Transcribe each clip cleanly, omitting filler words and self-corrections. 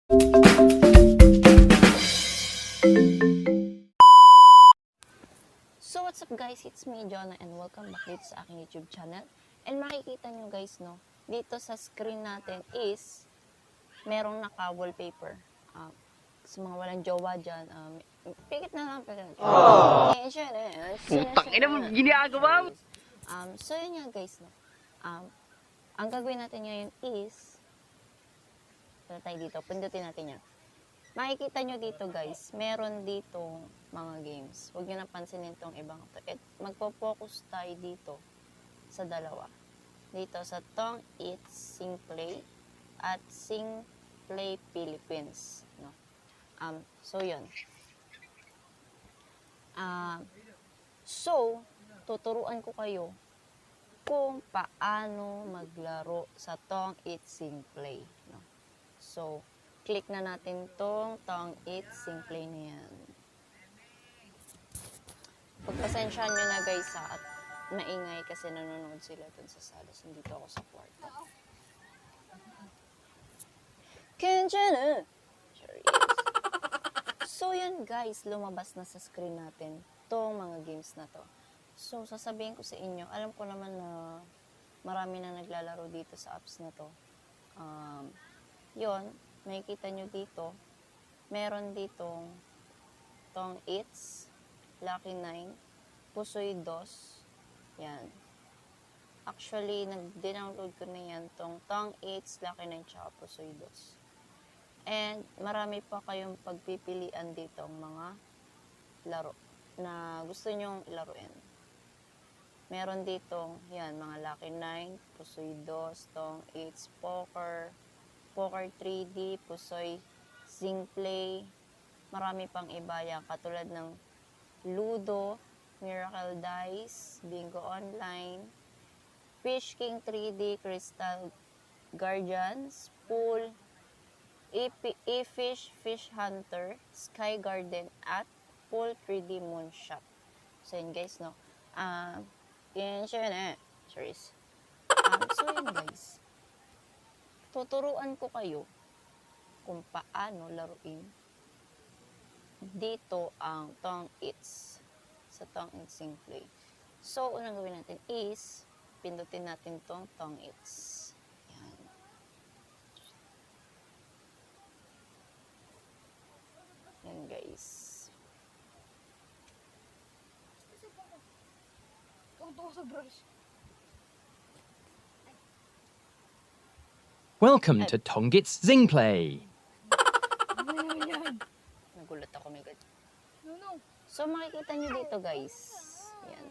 So what's up guys, it's me Jonah and welcome back dito sa aking YouTube channel. And makikita nyo guys no, dito sa screen natin is merong naka-wallpaper. Sa mga walang jowa dyan, pikit na lang. Putang ina mo, ginagawa mo! So yun nga guys no. Ang gagawin natin ngayon is tayo dito, pindutin natin yan. Makikita nyo dito guys, meron dito mga games. Huwag nyo napansinin itong ibang to. Magpo-focus tayo dito sa dalawa. Dito sa Tong Eats Sing Play at Sing Play Philippines. No? So yun. So, tuturuan ko kayo kung paano maglaro sa Tong Eats Sing Play. No? So, click na natin tong Tong Eats Sing Play na yan. Pagpasensyahan nyo na guys at maingay kasi nanonood sila dun sa salas. Nandito ako sa kwarto. Kenjana! Sure is. So yan guys, lumabas na sa screen natin tong mga games na to. So sasabihin ko sa inyo, alam ko naman na marami na naglalaro dito sa apps na to. Yun, makikita nyo dito, meron ditong Tong Eats, Lucky 9, Pusoy 2, yan. Actually, nag-download ko na yan, tong Tong Eats, Lucky 9, tsaka Pusoy 2. And marami pa kayong pagpipilian ditong mga laro na gusto nyong laruin. Meron ditong, yan, mga Lucky 9, Pusoy 2, Tong Eats, Poker 3D, Pusoy, Sing Play, marami pang iba yan, katulad ng Ludo, Miracle Dice, Bingo Online, Fish King 3D, Crystal Guardians, Pool, E-Fish, Fish Hunter, Sky Garden, at Pool 3D Moonshot. So yun guys, no? Yan siya na. Sorry. So yun guys. Tuturuan ko kayo kung paano laruin dito ang Tong Eats sa Tong Eats Sing Play. So, unang gawin natin is pindutin natin tong Tong Eats. Yan. Yan guys. Tuto sa brush. Welcome to Tong Eats Sing Play. Ano yan? Nagulat ako, my God. No. So, makikita nyo dito guys. Yan.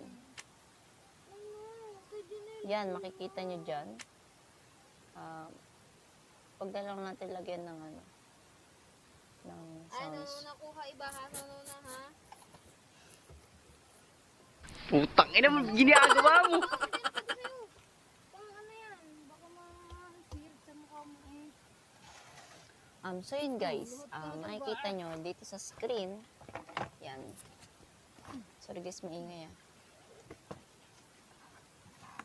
Yan, makikita nyo dyan. Pag na lang natin lagyan ng ano, ng sounds. Ano nakuha ibahan? Ano na ha? Putang ina mo, ginagawa mo! Ano yan? Baka ma-sir sa mukha mo eh. So yun guys, makikita nyo dito sa screen, yan. Sorry guys, maingay ah.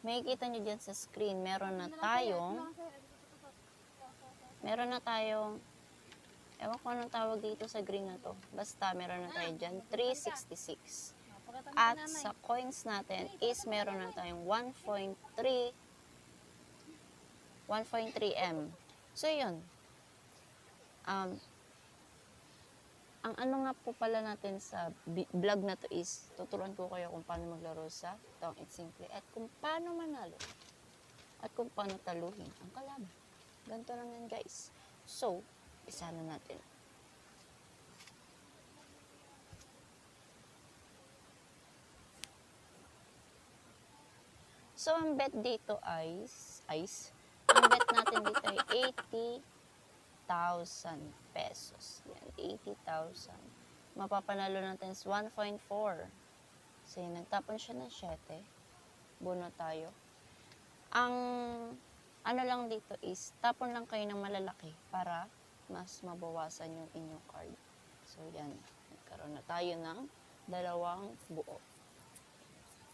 Makikita nyo dyan sa screen, meron na tayong, ewan ko anong tawag dito sa green na to. Basta meron na tayo dyan, 366. At sa coins natin is meron na tayong 1.3M. So yun. Ang ano nga po pala natin sa vlog na to is tuturuan ko kayo kung paano maglaro sa Tong Eats Sing Play at kung paano manalo at kung paano taluhin ang kalaban. Ganito lang yan guys. So, isa na natin. So, ang bet dito ay ang bet natin dito ay 80,000 pesos. Yan, 80,000. Mapapanalo natin is 1.4. So, yun, nagtapon siya ng 7. Buno tayo. Ang ano lang dito is, tapon lang kayo ng malalaki para mas mabawasan yung inyong card. So, yan. Nagkaroon na tayo ng 2 buo.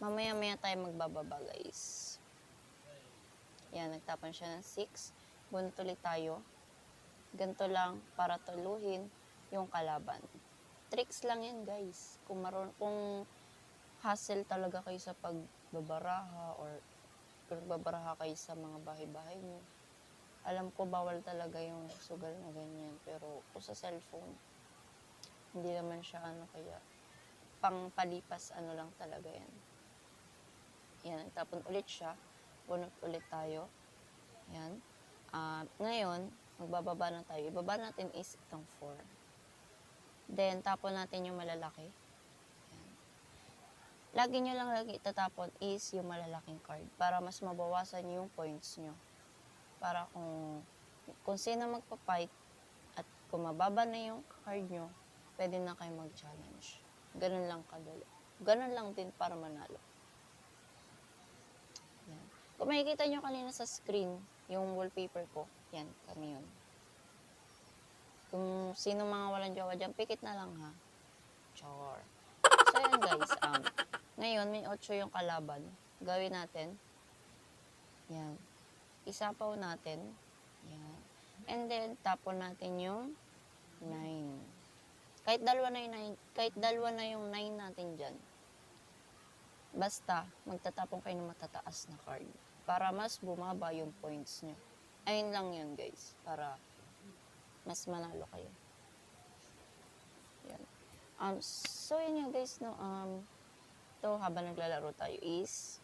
Mamaya-maya tayo magbababa, guys. Yan, nagtapon siya ng 6. Bunot ulit tayo. Ganito lang para tuluhin yung kalaban. Tricks lang yan, guys. Kung hassle talaga kayo sa pagbabaraha or pagbabaraha kayo sa mga bahay-bahay nyo. Alam ko bawal talaga yung sugal na ganyan. Pero kung sa cellphone, hindi naman siya kaya pangpalipas lang talaga yan. Yan, tapon ulit siya. Bunot ulit tayo. Yan. Ngayon, magbababa na tayo. Ibaba natin is itong 4. Then, tapon natin yung malalaki. Yan. Lagi nyo lang itatapon is yung malalaking card para mas mabawasan yung points nyo. Para kung sino magpa-fight at kung mababa na yung card nyo, pwede na kayo mag-challenge. Ganun lang kadali. Ganun lang din para manalo. Yan. Kung makikita nyo kanina sa screen, yung wallpaper ko, yan, kami yun. Kung sino mga walang jowa dyan, pikit na lang ha. Char. So yan guys, ngayon may 8 yung kalaban. Gawin natin. Yan. Isapaw natin. Yan. And then, tapon natin yung 9. Kahit dalawa na yung 9 natin dyan. Basta, magtatapon kayo ng matataas na card. Para mas bumaba yung points nyo. Ayun lang yun guys. Para mas manalo kayo. Yan. So yun yung guys, no. Ito, habang naglalaro tayo is,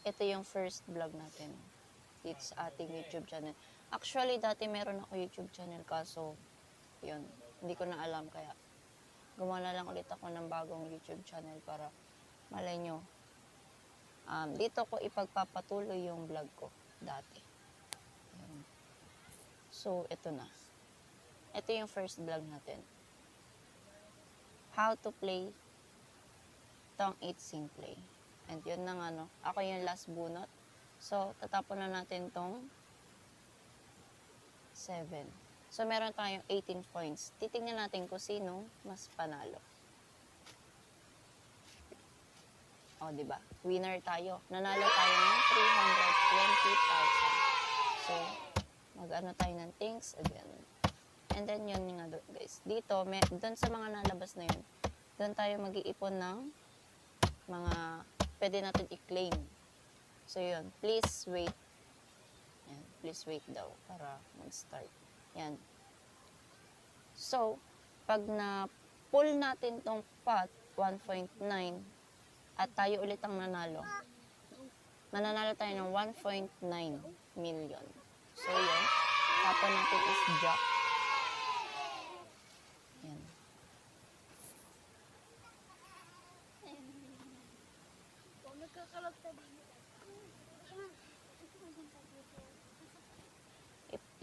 ito yung first vlog natin. Dito sa ating YouTube channel. Actually, dati meron ako YouTube channel, kaso, yun, hindi ko na alam, kaya gumawa na lang ulit ako ng bagong YouTube channel para malay nyo. Dito ko ipagpapatuloy yung vlog ko dati. Yun. So, ito na. Ito yung first vlog natin. How to play Tong 8 Zing Play. And yun na nga, no? Ako yung last bunot. So, tatapon na natin tong 7. So, meron tayong 18 points. Titingnan natin kung sino mas panalo. O, diba? Winner tayo. Nanalo tayo ng 320,000. So, mag-ano tayo ng things again. And then, yun nga guys. Dito, doon sa mga nalabas na yun, doon tayo mag-iipon ng mga pwede natin i-claim. So, yun. Please wait. Yan. Please wait daw para mag-start. Yan. So, pag na-pull natin tong pot, 1.9, at tayo ulit ang nanalo, mananalo tayo ng 1.9 million. So, yun. Tapos natin is jack. Yan. Kung nagkakalap tayo.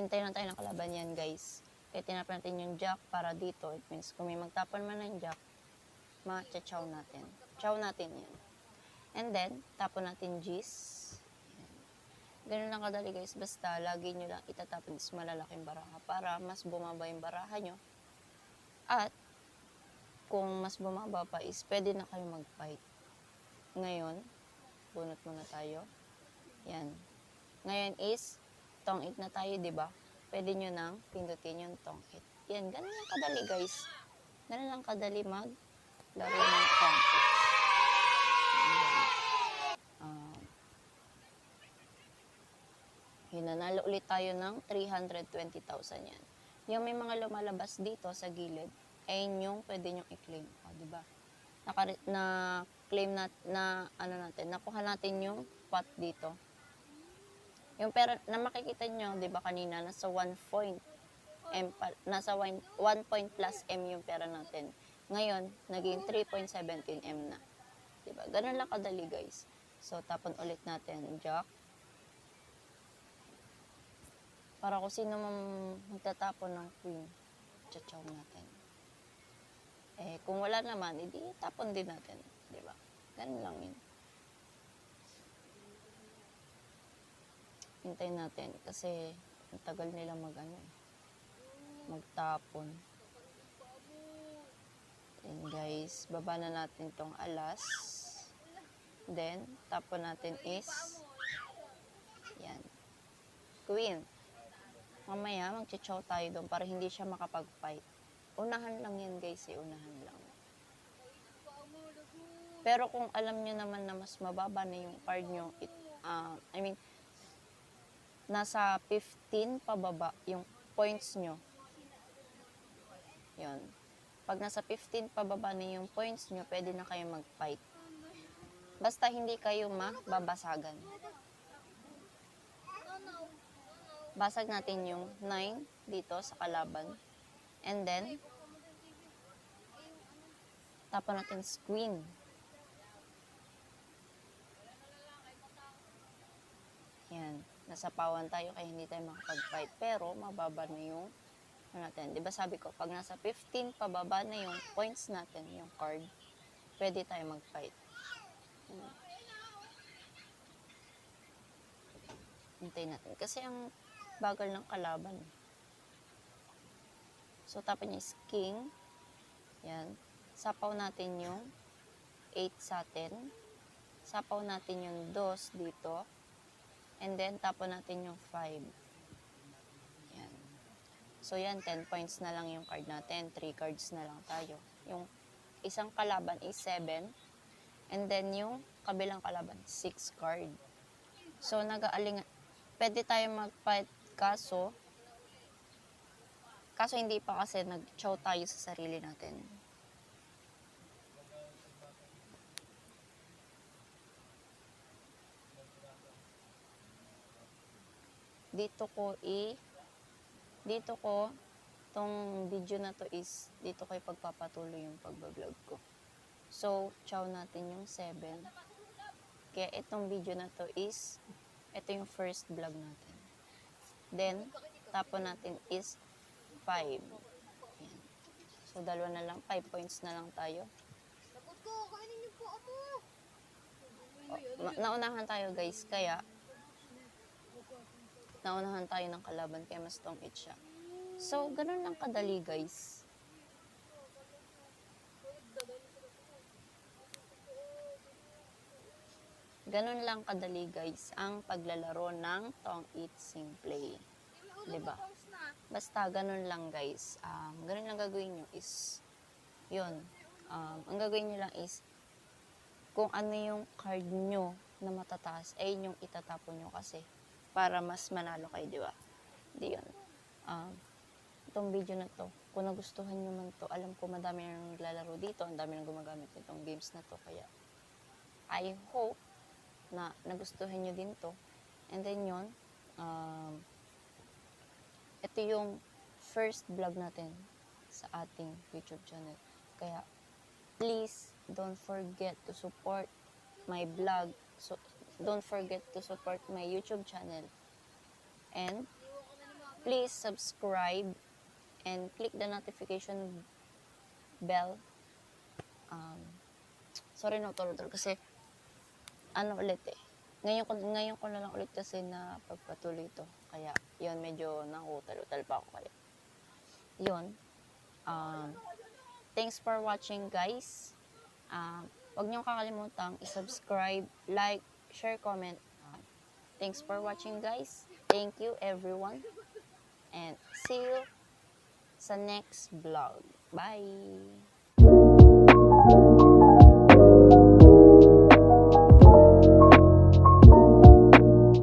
Hintayin lang tayo ng kalaban yan, guys. Kaya tinapon natin yung jack para dito. It means, kung may magtapon man ng jack, ma-chow natin. Chow natin yan. And then, tapon natin G's. Ganun lang kadali, guys. Basta, lagi nyo lang itatapon is malalaking baraha para mas bumaba yung baraha nyo. At, kung mas bumaba pa is, pwede na kayo mag-fight. Ngayon, bunot muna tayo. Yan. Ngayon is, tong 8 na tayo, diba? Pwede nyo nang pindutin yung tong 8. Yan, ganun lang kadali, guys. Ganun lang kadali laro ng tong 8. Hinanalo ulit tayo ng 320,000 yan. Yung may mga lumalabas dito sa gilid, ay yung pwede nyong i-claim. O, diba? Na-claim natin, nakuha natin yung pot dito. Yung pera na makikita nyo, di ba kanina, nasa 1 point plus M yung pera natin. Ngayon, naging 3.17 M na. Di ba? Ganun lang kadali, guys. So, tapon ulit natin, jack. Para kung sino magtatapon ng queen, chachaw natin. Kung wala naman, edi tapon din natin. Di ba? Ganun lang yun. Hintayin natin kasi ang tagal nila magtapon. And guys, baba na natin tong alas. Then, tapon natin is yan. Queen. Mamaya, mag-chow tayo doon para hindi siya makapag-fight. Unahan lang yan guys, unahan lang. Pero kung alam nyo naman na mas mababa na yung card nyo, nasa 15 pababa yung points nyo. Yun. Pag nasa 15 pababa na yung points nyo, pwede na kayo mag-fight. Basta hindi kayo mababasagan. Basag natin yung 9 dito sa kalaban. And then, tapon natin queen. Yan. Nasa pawan tayo kaya hindi tayo makapag-fight. Pero, mababa na yung natin. Diba sabi ko, pag nasa 15 pababa na yung points natin, yung card, pwede tayo mag-fight. Hintayin natin. Kasi ang bagal ng kalaban. So, tapon niya is king. Yan. Sapaw natin yung 8 sa atin. Sapaw natin yung 2 dito. And then, tapon natin yung 5. Yan. So, yan. 10 points na lang yung card natin. 3 cards na lang tayo. Yung isang kalaban is 7. And then, yung kabilang kalaban, 6 card. So, pwede tayo mag-fight kaso hindi pa kasi nag-chow tayo sa sarili natin. Dito ko tong video na to is dito ko ipagpapatuloy yung pagbablog ko. So, chow natin yung 7. Kaya itong video na to is ito yung first vlog natin. Then, tapon natin is 5. Yan. So, dalawa na lang. 5 points na lang tayo. Takot ko, kainin niyo po ako. Naunahan tayo guys, kaya naunahan tayo ng kalaban, kaya mas tong it siya. So, ganun lang kadali guys. Ganun lang kadali guys ang paglalaro ng Tong Eat Sing Play. Diba? Basta ganun lang guys. Ganun lang gagawin nyo is yun. Ang gagawin nyo lang is kung ano yung card nyo na matataas ay yung itatapon nyo kasi para mas manalo kayo, diba? Di yun. Itong video na to, kung nagustuhan nyo man to, alam ko madami nang naglalaro dito, ang dami nang gumagamit nitong games na to, kaya I hope na nagustuhan nyo din to. And then yun, ito yung first vlog natin sa ating YouTube channel. Kaya, please, don't forget to support my vlog. So, don't forget to support my YouTube channel. And, please subscribe and click the notification bell. Sorry, no, tol, kasi ulit ngayon ko na lang ulit kasi na pagpatuloy ito. Kaya, yun, medyo nakutal-utal pa ako kaya. Yun. Thanks for watching, guys. Huwag niyong kakalimutang i-subscribe, like, share, comment. Thanks for watching, guys. Thank you, everyone. And see you sa next vlog. Bye!